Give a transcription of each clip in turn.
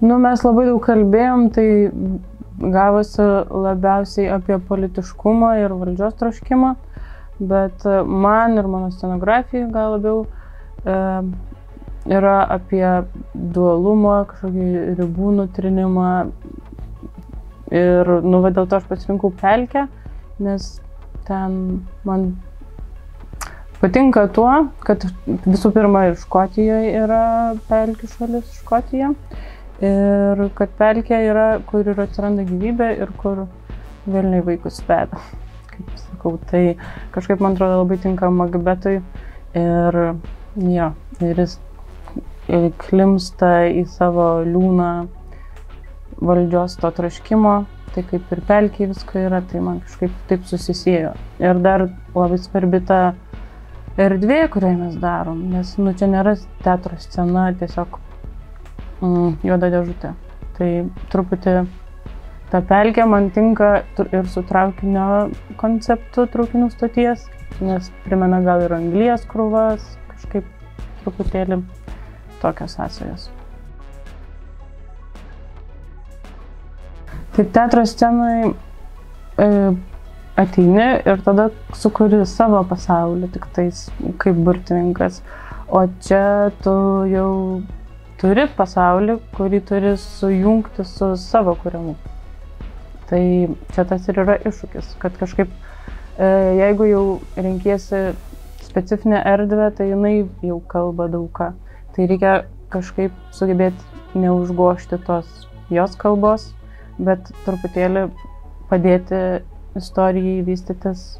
Nu, mes labai daug kalbėjom, tai gavosi labiausiai apie politiškumą ir valdžios troškimą, bet man ir mano scenografijai gal labiau yra apie dualumą, kažkokį ribų nutrinimą ir, nu, va, dėl to aš pasirinkau pelkę, nes ten man patinka tuo, kad visų pirma ir Škotijoje yra pelkių šalis, Škotija, ir kad pelkė yra, kur ir atsiranda gyvybė ir kur velniai vaikus veda, kaip sakau. Tai kažkaip man atrodo labai tinka Makbetui ir jo, ir jis klimsta į savo liūną valdžios to troškimo, tai kaip ir pelkiai visko yra, tai man kažkaip taip susisiejo. Ir dar labai svarbi ta erdvė, kurioje mes darom, nes nu, čia nėra teatro scena, tiesiog juoda dėžutė. Tai truputį ta pelkė man tinka ir su traukinio konceptu, traukinių stoties, nes primena gal ir anglies krūvas, kažkaip truputėlį tokios sąsajos. Tai teatro scenai ateini ir tada sukuri savo pasaulį, tik tais kaip burtininkas, o čia tu jau turi pasaulį, kurį turi sujungti su savo kuriamu. Tai čia tas ir yra iššūkis, kad kažkaip, jeigu jau renkiesi specifinę erdvę, tai jinai jau kalba daug ką. Tai reikia kažkaip sugebėti neužgožti tos jos kalbos, bet truputėlį padėti istorijai vystytis,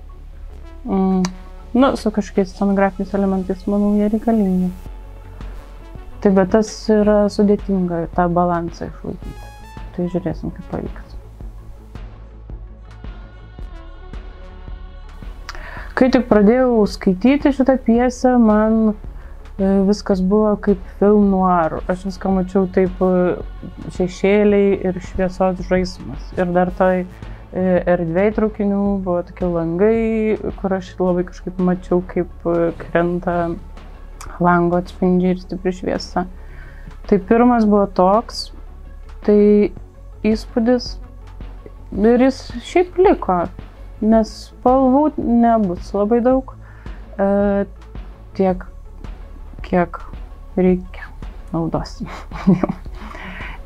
nu, su kažkokiais scenografiniais elementais, manau, jie reikalingi. Tai bet tas yra sudėtinga tą balansą išlaikyti. Tai žiūrėsim, kaip pavyks. Kai tik pradėjau skaityti šitą pjesę, man viskas buvo kaip film noir. Aš viską mačiau taip šešėliai ir šviesos žaismas. Ir dar tai erdvėj traukinių buvo tokie langai, kur aš labai kažkaip mačiau, kaip krenta lango atspindžiai ir stipri šviesa. Tai pirmas buvo toks, tai įspūdis ir jis šiaip liko, nes spalvų nebus labai daug, tiek kiek reikia naudosim.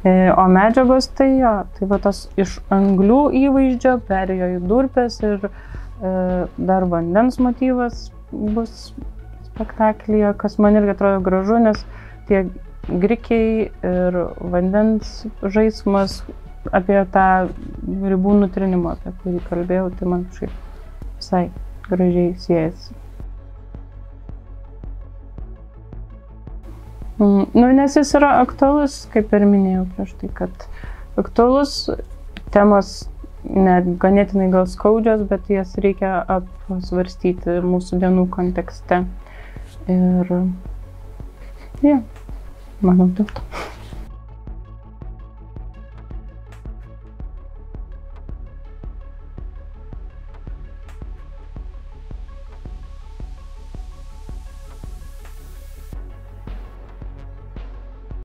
O medžiagos tai jo, tai va tas iš anglių įvaizdžio perėjo į durpes ir dar vandens motyvas bus spektaklyje, kas man irgi atrodo gražu, nes tie grikiai ir vandens žaismas apie tą ribų nutrinimą, apie kurį kalbėjau, tai man kažkaip visai gražiai siejasi. Nu, nes jis yra aktualus, kaip ir minėjau prieš tai, kad aktualus temos net ganėtinai gal skaudžios, bet jas reikia apsvarstyti mūsų dienų kontekste. Ir, manau, dėl to.